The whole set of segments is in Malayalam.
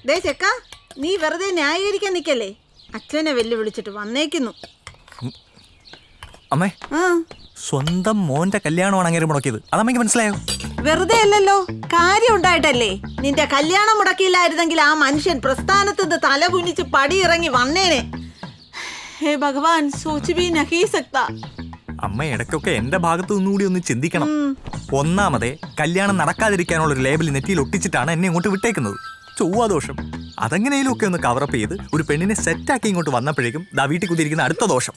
ദേ ചെക്ക, നീ വെറുതെ ന്യായീകരിക്കാൻ നിൽക്കല്ലേ. അച്ഛനെ വെല്ലുവിളിച്ചിട്ട് വന്നേക്കുന്നു. അമ്മേ, സ്വന്തം മോന്റെ കല്യാണമാണ് അങ്ങനെ മുടക്കിയത്. അതമ്മയ്ക്ക് മനസ്സിലായോ? വെറുതെ അല്ലല്ലോ, കാര്യം ഉണ്ടായിട്ടല്ലേ. നിന്റെ കല്യാണം മുടക്കിയില്ലായിരുന്നെങ്കിൽ ആ മനുഷ്യൻ പ്രസ്ഥാനത്ത് തല കുനിച്ച് പടിയിറങ്ങി വന്നേനെ. ഹേ ഭഗവാൻ, സോച്ച് ഭീ നഹീ സക്താ. അമ്മ ഇടയ്ക്കൊക്കെ എന്റെ ഭാഗത്തു നിന്നുകൂടി ഒന്ന് ചിന്തിക്കണം. ഒന്നാമതേ, കല്യാണം നടക്കാതിരിക്കാനുള്ള ഒരു ലേബൽ നെറ്റിയിൽ ഒട്ടിച്ചിട്ടാണ് എന്നെ ഇങ്ങോട്ട് വിട്ടേക്കുന്നത്. ചൊവ്വാദോഷം. അതെങ്ങനെയും ഒക്കെ ഒന്ന് കവറപ്പ് ചെയ്ത് ഒരു പെണ്ണിനെ സെറ്റാക്കി ഇങ്ങോട്ട് വന്നപ്പോഴേക്കും ദാ വീട്ടിൽ കുതിരിക്കുന്ന അടുത്ത ദോഷം.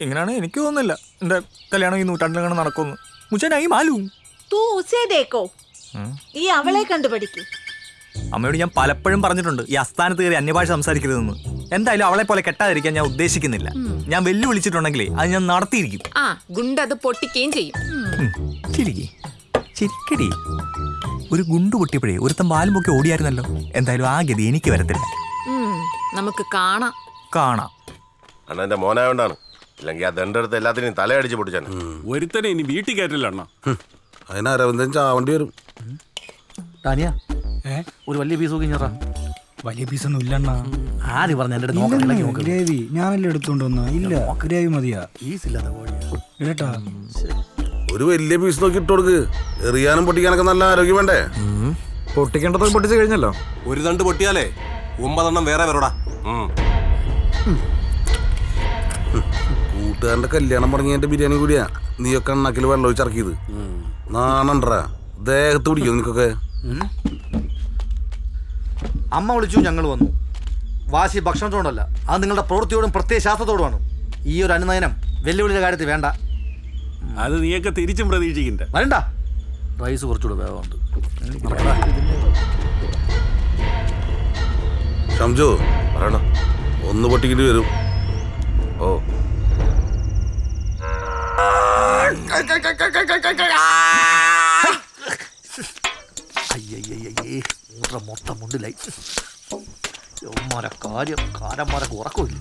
ഇങ്ങനെയാണ് എനിക്ക് തോന്നുന്നില്ല എന്റെ കല്യാണം ഈ നൂറ്റാണ്ടിലാണ് നടക്കുന്നു. മുച്ചനായി മാലു ഈ അവളെ കണ്ടുപഠിക്കൂ. അമ്മയോട് ഞാൻ പലപ്പോഴും പറഞ്ഞിട്ടുണ്ട് ഈ അസ്ഥാനത്ത് കയറി അന്യഭാഷ സംസാരിക്കരുതെന്ന്. എന്തായാലും അവളെ പോലെ കെട്ടാതിരിക്കാൻ ഞാൻ ഉദ്ദേശിക്കുന്നില്ല. ഞാൻ വെല്ലുവിളിച്ചിട്ടുണ്ടെങ്കിലേ അത് ഞാൻ നടത്തിയിരിക്കും. ഗുണ്ടത് പൊട്ടിക്കുകയും ചെയ്യും. ചിരിക്കടി. ഒരു ഗുണ്ടു പൊട്ടിയപ്പോഴേ ഒരുത്തം പാലും പൊക്കി ഓടിയായിരുന്നല്ലോ. എന്തായാലും ആ ഗതി എനിക്ക് വരത്തില്ല. നമുക്ക് കാണാം. അണ്ണന്റെ മോനായോണ്ടാണ്. ഇല്ലെങ്കിൽ ആ ദണ്ടെടുത്ത് എല്ലാത്തിനും തലയടിച്ച് പൊട്ടിച്ചാണ്. ഒരുത്തനെ ഇനി വീട്ടിൽ കയറ്റില്ല അണ്ണ. അതിന് അരവിന്ദൻ ചാവണ്ടി വരും. ഒരു വലിയ പീസ് നോക്കി. വലിയ പീസൊന്നും ഇല്ലണ്ണ. ആര് പറഞ്ഞു എന്റെ ഗ്രേവി ഞാനല്ലേ എടുത്തോണ്ട് വന്ന. ഇല്ല, ഗ്രേവി മതിയാ. ഇല്ലട്ടാ, ഒരു വലിയ പീസ് നോക്കി ഇട്ട് കൊടുക്ക്. എറിയാനും പൊട്ടിക്കാനൊക്കെ നല്ല ആരോഗ്യം വേണ്ടേ? പൊട്ടിക്കേണ്ടതൊക്കെ പൊട്ടിച്ചു കഴിഞ്ഞല്ലോ. ഒരു തണ്ട് പൊട്ടിയാലേ 9 എണ്ണം വേറെ വരൂടാ. കൂട്ടുകാരന്റെ കല്യാണം മുടങ്ങിയതിന്റെ ബിരിയാണി കൂടിയാ നീയൊക്കെ എണ്ണാക്കിൽ വെള്ളം ഒഴിച്ചിറക്കിയത്. നാണണ്ടാ, ദേഹത്ത് പിടിക്കും നിനക്കൊക്കെ. അമ്മ വിളിച്ചു, ഞങ്ങൾ വന്നു. വാശി ഭക്ഷണത്തോടല്ല, അത് നിങ്ങളുടെ പ്രവൃത്തിയോടും പ്രത്യയശാസ്ത്രത്തോടുമാണ്. ഈ ഒരു അനുനയനം വെല്ലുവിളിയുടെ കാര്യത്തിൽ വേണ്ട. അത് നീയൊക്കെ തിരിച്ചും പ്രതീക്ഷിക്കണ്ട. വരണ്ട, റൈസ് കുറച്ചുകൂടെ വേഗമുണ്ട്. ഷംജു പറയണ, ഒന്ന് പൊട്ടിക്കിട്ട് വരും. ഓ മൊത്തം മുണ്ടിലായി. കാരന്മാരൊക്കെ ഉറക്കമില്ല.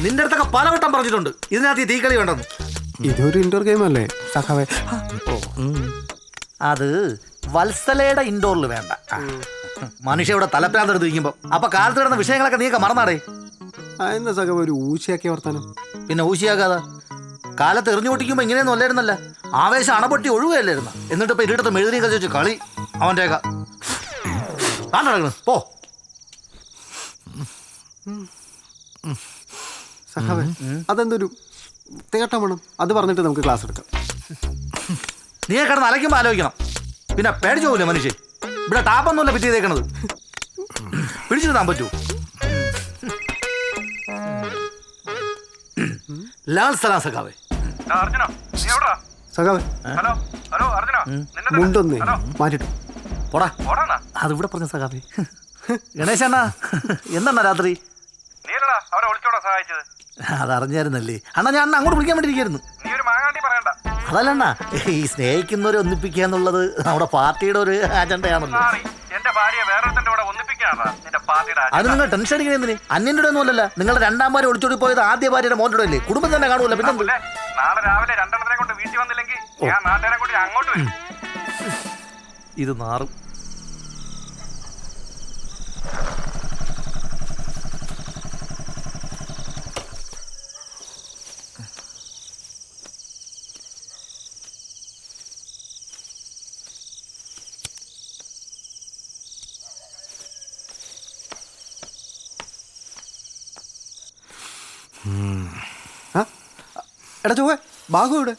നിന്റെ അടുത്തൊക്കെ പലവട്ടം പറഞ്ഞിട്ടുണ്ട് ഇതിനകത്ത് ഈ തീക്കളി വേണ്ടെന്ന്. ഇതൊരു ഇൻഡോർ ഗെയിം അല്ലേ സഖാവേ? അത് വത്സലയുടെ ഇൻഡോറിൽ വേണ്ട. മനുഷ്യ ഇവിടെ തലപ്രാന്തെടുത്ത് ഇരിക്കുമ്പോ അപ്പൊ കാലത്ത് കിടന്ന വിഷയങ്ങളൊക്കെ നീയൊക്കെ മറന്നാടേ. എന്താ സഖാവ് ഒരു ഊശിയാക്കിയ വർത്താനം? പിന്നെ ഊശിയാക്കാതെ കാലത്ത് എറിഞ്ഞു പൊട്ടിക്കുമ്പോ ഇങ്ങനെയൊന്നും അല്ലായിരുന്നല്ല. ആവേശം അണപൊട്ടി ഒഴുകുകയല്ലായിരുന്നു. എന്നിട്ട് ഇപ്പൊ ഇരുട്ടത്ത് മെഴുതിയും കളിച്ചു കളി അവൻ്റെ പോ. സഖാവേ, അതെന്തൊരു തേട്ടം വേണം. അത് പറഞ്ഞിട്ട് നമുക്ക് ക്ലാസ് എടുക്കാം. നീ കിടന്ന് അലയ്ക്കുമ്പോ ആലോചിക്കണം. പിന്നെ പേടിച്ചു പോകില്ലേ മനുഷ്യൻ? ഇവിടെ ടാപ്പൊന്നുമല്ല പിറ്റി ചെയ്തേക്കണത്. പിടിച്ചിട്ടാൻ പറ്റൂ. ലാൽ സലാം സഖാവേ. സഖാവേ, മുണ്ടൊന്നേ മാറ്റിട്ടു പോടാ. അത് ഇവിടെ പറഞ്ഞ സഖാവേ. ഗണേശണ്ണ എന്താണ് രാത്രി? അതറിഞ്ഞായിരുന്നല്ലേ അണ്ണാ? ഞാൻ അങ്ങോട്ട് വിളിക്കാൻ വേണ്ടിയിരിക്കുന്നു. അതല്ലണ്ണ, ഈ സ്നേഹിക്കുന്നവരെ ഒന്നിപ്പിക്കുക എന്നുള്ളത് നമ്മുടെ പാർട്ടിയുടെ ഒരു അജണ്ടയാണല്ലോ. അത് നിങ്ങൾ ടെൻഷൻ അടിക്കണേ. അന്യൻ്റെ ഒന്നും അല്ലല്ല. നിങ്ങളുടെ രണ്ടാം ഭാര്യ ഒളിച്ചോടി പോയത് ആദ്യ ഭാര്യയുടെ മോൻ്റെ അല്ലേ? കുടുംബം തന്നെ കാണൂല. പിന്നെ ഇത് മാറും. എടാ ചൊവ്വേ, ബാഗു ഇവിടെ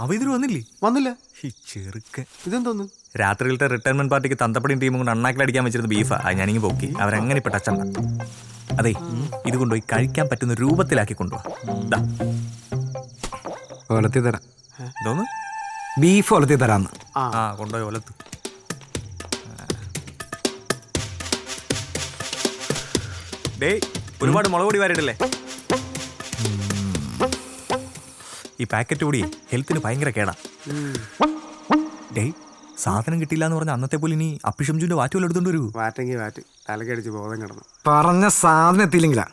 അവ ഇതിൽ വന്നില്ല. ഈ ചെറുക്കൻ ഇതെന്തോന്ന്? രാത്രിയിലത്തെ റിട്ടയർമെന്റ് പാർട്ടിക്ക് തന്തപ്പടിയും ടീമും കൊണ്ട് അണ്ണാക്കിലടിക്കാൻ വെച്ചിരുന്ന ബീഫാ. അത് ഞാനിങ്ങി പോക്കി. അവരങ്ങനെ ഇപ്പൊ ടച്ചണ്ട. അതെ, ഇത് കൊണ്ടുപോയി കഴിക്കാൻ പറ്റുന്ന രൂപത്തിലാക്കി കൊണ്ടുപോവാ. ഒലത്തി തരാം. എന്തോന്ന്? ബീഫ് ഒലത്തി തരാന്ന്. കൊണ്ടുപോയി ഒലത്ത്. ഒരുപാട് മുളക് പൊടി വാരിയിട്ടല്ലേ? ഈ പാക്കറ്റ് കൂടി ഹെൽത്തിന് ഭയങ്കര കേടാ. സാധനം കിട്ടില്ല എന്ന് പറഞ്ഞ അന്നത്തെ പോലെ ഇനി അപ്പിഷംജുന്റെ വാറ്റുകൾ എടുത്തോണ്ട് വരൂ. തലക്കടിച്ച് ബോധം കിടന്നു. പറഞ്ഞ സാധനം എത്തിയില്ലെങ്കിലാ.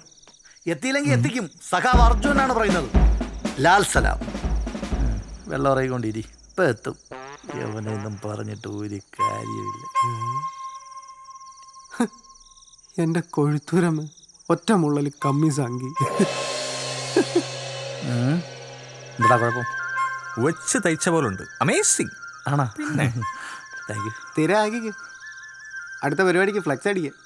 എത്തിയില്ലെങ്കിൽ എത്തിക്കും. സഖാവ് അർജുനാണ് പറയുന്നത്. ലാൽ സലാം. വെള്ളം ഇറങ്ങിക്കൊണ്ടിരി. ഇപ്പം എത്തും. എവനെയൊന്നും പറഞ്ഞിട്ട് ഒരു കാര്യമില്ല. എൻ്റെ കൊഴുത്തൂരമ്മ ഒറ്റ മുള്ളൽ കമ്മി സാങ്കി. എന്താ കുഴപ്പം? വെച്ച് തയ്ച്ച പോലുണ്ട്. അമേസിങ് ആണോ? Thank you. തിര ആക്കിക്ക്. അടുത്ത പരിപാടിക്ക് ഫ്ലെക്സ് അടിക്കുക.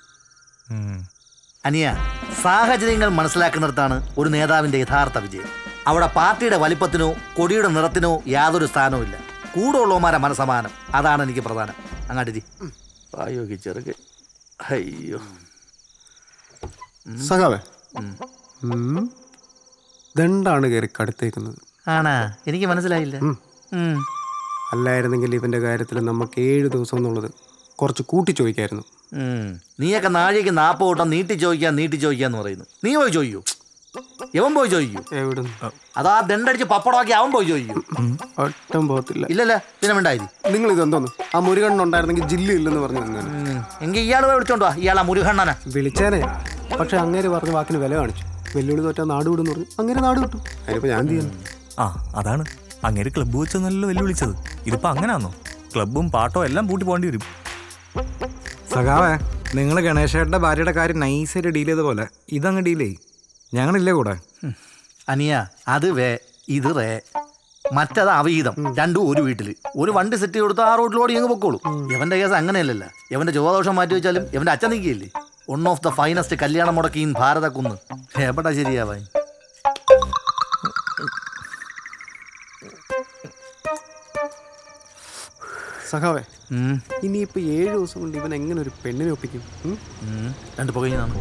അനിയ, സാഹചര്യങ്ങൾ മനസ്സിലാക്കുന്നിടത്താണ് ഒരു നേതാവിൻ്റെ യഥാർത്ഥ വിജയം. അവിടെ പാർട്ടിയുടെ വലിപ്പത്തിനോ കൊടിയുടെ നിറത്തിനോ യാതൊരു സ്ഥാനവും ഇല്ല. കൂടെ ഉള്ളവന്മാരെ മനസ്സമാനം, അതാണ് എനിക്ക് പ്രധാനം. അങ്ങാട്ടിരി പായോക്കി ചെറുക്ക്. അയ്യോ സഖാവേ, ദണ്ടാണ് കയറി കടുത്തേക്കുന്നത്. ആണാ? എനിക്ക് മനസ്സിലായില്ല. അല്ലായിരുന്നെങ്കിൽ ഇവൻ്റെ കാര്യത്തിൽ നമുക്ക് 7 ദിവസം എന്നുള്ളത് കുറച്ച് കൂട്ടി ചോദിക്കായിരുന്നു. നീയൊക്കെ നാഴികയ്ക്ക് 40 വട്ടം നീട്ടി ചോദിക്കാന്ന് പറയുന്നു. നീ പോയി ചോദിക്കൂ. എവൻ പോയി ചോദിക്കൂ. എവിടുന്ന്? അതാ ദണ്ടടിച്ച് പപ്പടമാക്കി അവൻ പോയി ചോദിക്കൂ. ഒട്ടും പോകത്തില്ല. ഇല്ലല്ല, പിന്നെ മിണ്ടായി. നിങ്ങൾ ഇതെന്തോന്നു? ആ മുരുകണ്ണൻ ഉണ്ടായിരുന്നെങ്കിൽ ജില്ല ഇല്ലെന്ന് പറഞ്ഞു നിന്നാണ്. എങ്കിൽ ഇയാൾ പോയി വിളിച്ചോണ്ടോ? ഇയാളാ മുരുകണ്ണനെ വിളിച്ചേനെ. പക്ഷെ അങ്ങേര് പറഞ്ഞ വാക്കിന് വില കാണിച്ചു. വെല്ലുവിളി തോറ്റാ നാട് വിടുന്ന് പറഞ്ഞു. അങ്ങനെ നാട് വിട്ടു. അതിനിപ്പോ ഞാൻ എന്ത് ചെയ്യുന്നു? ആ അതാണ് അങ്ങേര് ക്ലബ്ബ് വെച്ചെന്നല്ലോ വെല്ലുവിളിച്ചത്. ഇതിപ്പോ അങ്ങനെയാണോ? ക്ലബ്ബും പാട്ടോ എല്ലാം പൂട്ടി പോകേണ്ടി വരും. സഖാവേ, നിങ്ങൾ ഗണേശേട്ടൻ്റെ ഭാര്യയുടെ കാര്യം നൈസായിട്ട് ഡീൽ ചെയ്ത പോലെ ഇതങ്ങ് ഡീൽ ചെയ്യും. ഞങ്ങളില്ലേ കൂടെ? അനിയ, അത് വേ, ഇത് റേ, മറ്റത് അവീതം. രണ്ടും ഒരു വീട്ടിൽ. ഒരു വണ്ടി സെറ്റ് കൊടുത്താൽ ആ റോഡിലോട് ഞങ്ങൾ പൊക്കോളൂ. ഇവന്റെ കേസ് അങ്ങനെയല്ലല്ലോ. ഇവന്റെ ചൊവ്വാദോഷം മാറ്റി വെച്ചാലും ഇവന്റെ അച്ഛൻ നീക്കിയില്ലേ. വൺ ഓഫ് ദ ഫൈനസ്റ്റ് കല്യാണം മുടക്കി ഇൻ ഭാരതക്കുന്ന്. എവിടെ ശരിയാവായി? സഖാവേ, ഇനിയിപ്പോ 7 ദിവസം കൊണ്ട് ഇവൻ എങ്ങനെ ഒരു പെണ്ണിനെ ഒപ്പിക്കും? രണ്ട് പുകയാണ്.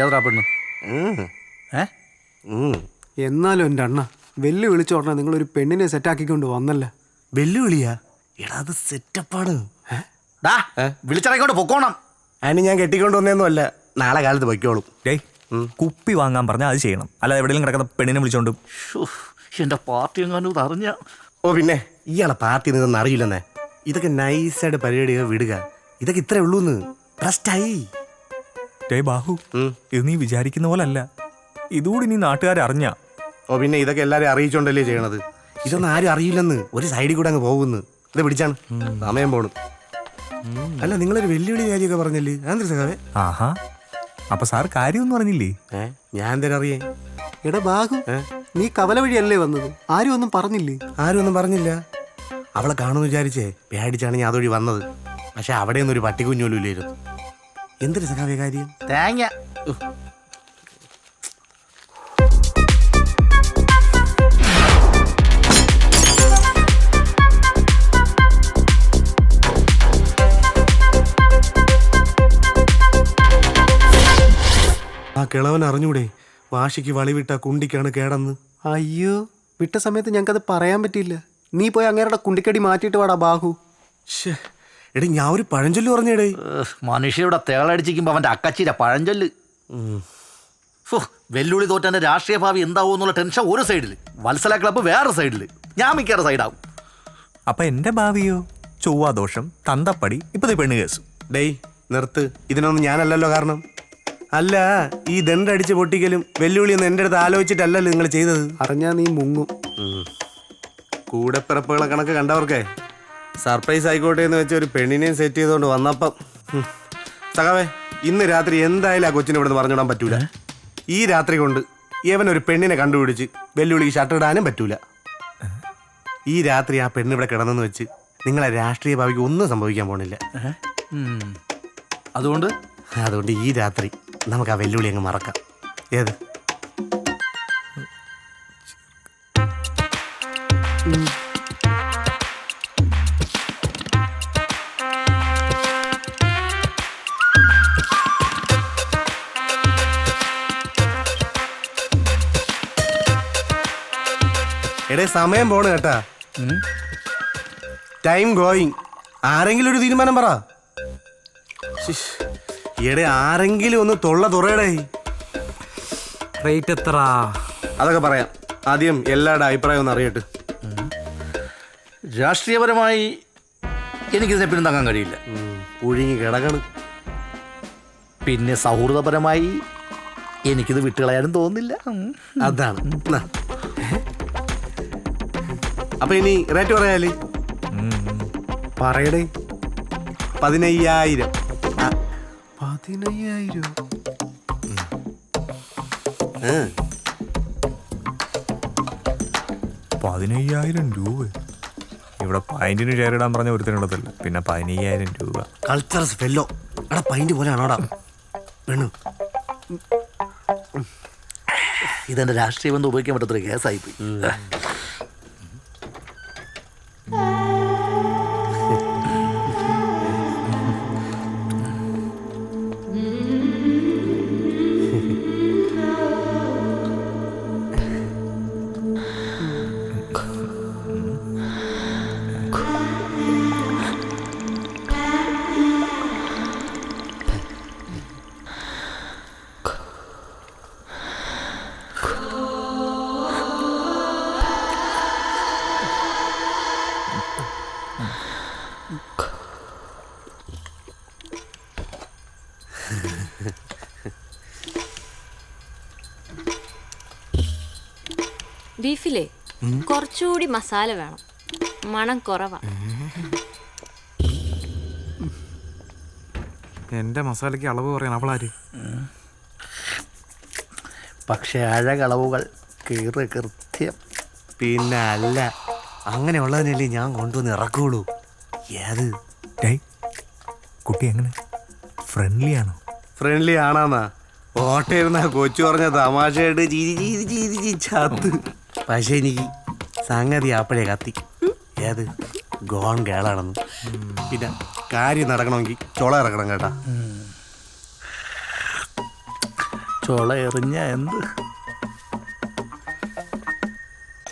ഏതാ പെണ്ണ്? എന്നാലും എൻ്റെ അണ്ണ വെല്ലു വിളിച്ച ഉടനെ നിങ്ങളൊരു പെണ്ണിനെ സെറ്റാക്കിക്കൊണ്ട് വന്നല്ല. വെല്ലുവിളിയാ? എടാ, അത് സെറ്റപ്പാണ്. വിളിച്ചിറങ്ങിക്കൊണ്ട് പൊക്കോണം. അതിന് ഞാൻ കെട്ടിക്കൊണ്ട് വന്നേന്നും അല്ല, നാളെ കാലത്ത് പൊയ്ക്കോളും. ഡേയ്, കുപ്പി വാങ്ങാൻ പറഞ്ഞാൽ അത് ചെയ്യണം. അല്ലാതെ എവിടെയെങ്കിലും കിടക്കുന്ന പെണ്ണിനെ വിളിച്ചോണ്ട്. എന്റെ പാർട്ടി എങ്ങാനും ഇത് അറിഞ്ഞ. ഓ പിന്നെ, ഇയാളെ പാർട്ടി ഇതൊന്നും അറിയില്ലെന്നേ. ഇതൊക്കെ നൈസായിട്ട് പരിപാടികൾ വിടുക. ഇതൊക്കെ ഇത്രേ ഉള്ളൂന്ന്. ട്രസ്റ്റായി. ഡേയ് ബാഹു, ഇത് നീ വിചാരിക്കുന്ന പോലെ അല്ല. ഇതുകൂടി നീ നാട്ടുകാരറിഞ്ഞ. ഓ പിന്നെ, ഇതൊക്കെ എല്ലാവരും അറിയിച്ചോണ്ടല്ലേ ചെയ്യണത്. ഇതൊന്നും ആരും അറിയില്ലെന്ന്. ഒരു സൈഡിൽ കൂടെ അങ്ങ് പോകുന്നു. ഇത് പിടിച്ചാണ് സമയം പോണു. അല്ല, നിങ്ങളൊരു വെല്ലുവിളി കാര്യമൊക്കെ പറഞ്ഞല്ലേ? ആന്തരി സഖാവേ. ആഹാ, അപ്പൊ സാർ കാര്യമൊന്നും പറഞ്ഞില്ലേ? ഞാൻ എന്തേലും അറിയേ? എടാ ബാഹു, നീ കവല വഴിയല്ലേ വന്നത്? ആരും ഒന്നും പറഞ്ഞില്ലേ? ആരും ഒന്നും പറഞ്ഞില്ല. അവളെ കാണുമെന്ന് വിചാരിച്ചേ പേടിച്ചാണ് ഞാൻ അതുവഴി വന്നത്. പക്ഷെ അവിടെയൊന്നും ഒരു പട്ടിക്കുഞ്ഞോലും ഇല്ലായിരുന്നു. എന്തൊരു സഖാവേ കാര്യം? തേങ്ങ. ആ കിളവൻ അറിഞ്ഞൂടെ വാശിക്ക് വളിവിട്ട കുണ്ടിക്കാണ് കേടന്ന്? അയ്യോ, വിട്ട സമയത്ത് ഞങ്ങൾക്കത് പറയാൻ പറ്റിയില്ല. നീ പോയി അങ്ങേരുടെ കുണ്ടിക്കടി മാറ്റിയിട്ട് വാടാ ബാഹു. എടേ, ഞാൻ ഒരു പഴഞ്ചൊല്ല് പറഞ്ഞേടേ. മനുഷ്യരുടെ തേളടിച്ചിരിക്കുമ്പോ അവന്റെ അക്കച്ചിയുടെ പഴഞ്ചൊല്ല്. വെല്ലുവിളി തോറ്റന്റെ രാഷ്ട്രീയ ഭാവി എന്താവും എന്നുള്ള ടെൻഷൻ ഒരു സൈഡിൽ, വത്സല ക്ലബ്ബ് വേറെ സൈഡിൽ, ഞാൻ മിക്കാറ് സൈഡാവും. അപ്പൊ എന്റെ ഭാവിയോ? ചൊവ്വാദോഷം, തന്തപ്പടി, ഇപ്പത്തെ പെണ്ണ് കേസ്. ഡേയ് നിർത്ത്. ഇതിനൊന്നും ഞാനല്ലല്ലോ കാരണം. അല്ല, ഈ ദണ്ടടിച്ച് പൊട്ടിക്കലും വെല്ലുവിളിയൊന്നും എൻ്റെ അടുത്ത് ആലോചിച്ചിട്ടല്ലല്ലോ നിങ്ങൾ ചെയ്തത്. അറിഞ്ഞാ നീ മുങ്ങും. കൂടെപ്പിറപ്പുകളെ കണക്ക് കണ്ടവർക്കേ സർപ്രൈസ് ആയിക്കോട്ടെ എന്ന് വെച്ച് ഒരു പെണ്ണിനെയും സെറ്റ് ചെയ്തുകൊണ്ട് വന്നപ്പം സഖാവേ, ഇന്ന് രാത്രി എന്തായാലും ആ കൊച്ചിനെ ഇവിടെ നിന്ന് പറഞ്ഞിടാൻ പറ്റൂല. ഈ രാത്രി കൊണ്ട് ഇവനൊരു പെണ്ണിനെ കണ്ടുപിടിച്ച് വെല്ലുവിളിക്ക് ഷട്ടിടാനും പറ്റൂല. ഈ രാത്രി ആ പെണ്ണിവിടെ കിടന്നെന്ന് വെച്ച് നിങ്ങളെ രാഷ്ട്രീയ ഭാവിക്ക് ഒന്നും സംഭവിക്കാൻ പോണില്ല. അതുകൊണ്ട് ഈ രാത്രി നമുക്ക് ആ വെല്ലുവിളി അങ്ങ് മറക്കാം. ഏത്? എടേ സമയം പോണ് കേട്ടാ. Time going. ആരെങ്കിലും ഒരു തീരുമാനം പറ. ശ്ശിഷ്. എടേ ആരെങ്കിലും ഒന്ന് തൊള്ള തുറയടേ. റേറ്റ് എത്ര? അതൊക്കെ പറയാം. ആദ്യം എല്ലാവരുടെ അഭിപ്രായം ഒന്ന് അറിയട്ടെ. രാഷ്ട്രീയപരമായി എനിക്കിതിനെ പിന്താങ്ങാൻ കഴിയില്ല. പുഴുങ്ങി കിടക്കണം. പിന്നെ സൗഹൃദപരമായി എനിക്കിത് വിട്ടുകളയാനും തോന്നുന്നില്ല. അതാണ്. ന്നാ. അപ്പൊ ഇനി റേറ്റ് പറയാല്ലേ? പറയടേ. 15,000. 15,000. 15,000 രൂപ. ഇവിടെ പൈൻറ്റിന് ഷെയർ ഇടാൻ പറഞ്ഞ ഒരുത്തിനുള്ളതല്ല, പിന്നെ 15,000 രൂപ. കൾച്ചറസ് ഫെല്ലോ. എടാ പൈന്റ് പോലെയാണോടാ പെണ്ണു? ഇതെന്റെ രാഷ്ട്രീയ ബന്ധം ഉപയോഗിക്കാൻ പറ്റാത്തൊരു കേസായിപ്പോയി. ബീഫിലെ കുറച്ചുകൂടി മസാല വേണം, മണം കുറവാ. എന്റെ മസാലയ്ക്ക് അളവ് പറയാൻ അവളാര്? പക്ഷെ അഴകളവുകൾ കീറ് കൃത്യം. പിന്നെ അല്ല, അങ്ങനെയുള്ളതിനല്ലേ ഞാൻ കൊണ്ടുവന്ന് ഇറക്കുള്ളൂ. ഏത് കുട്ടി എങ്ങനെ ഫ്രണ്ട്ലി ആണോ? ഫ്രണ്ട്ലി ആണാന്നാ ഓട്ടയിരുന്ന കൊച്ചു പറഞ്ഞ തമാശയായിട്ട് ചിരി ചിരി ചിരി ചിരി ചത്ത്. പക്ഷെ എനിക്ക് സംഗതി അപ്പോഴേ കത്തി. ഏത് ഗോൺ കേളാണെന്ന്. പിന്നെ കാര്യം നടക്കണമെങ്കിൽ ചുള ഇറക്കണം കേട്ടാ. ചൊള എറിഞ്ഞ എന്ത്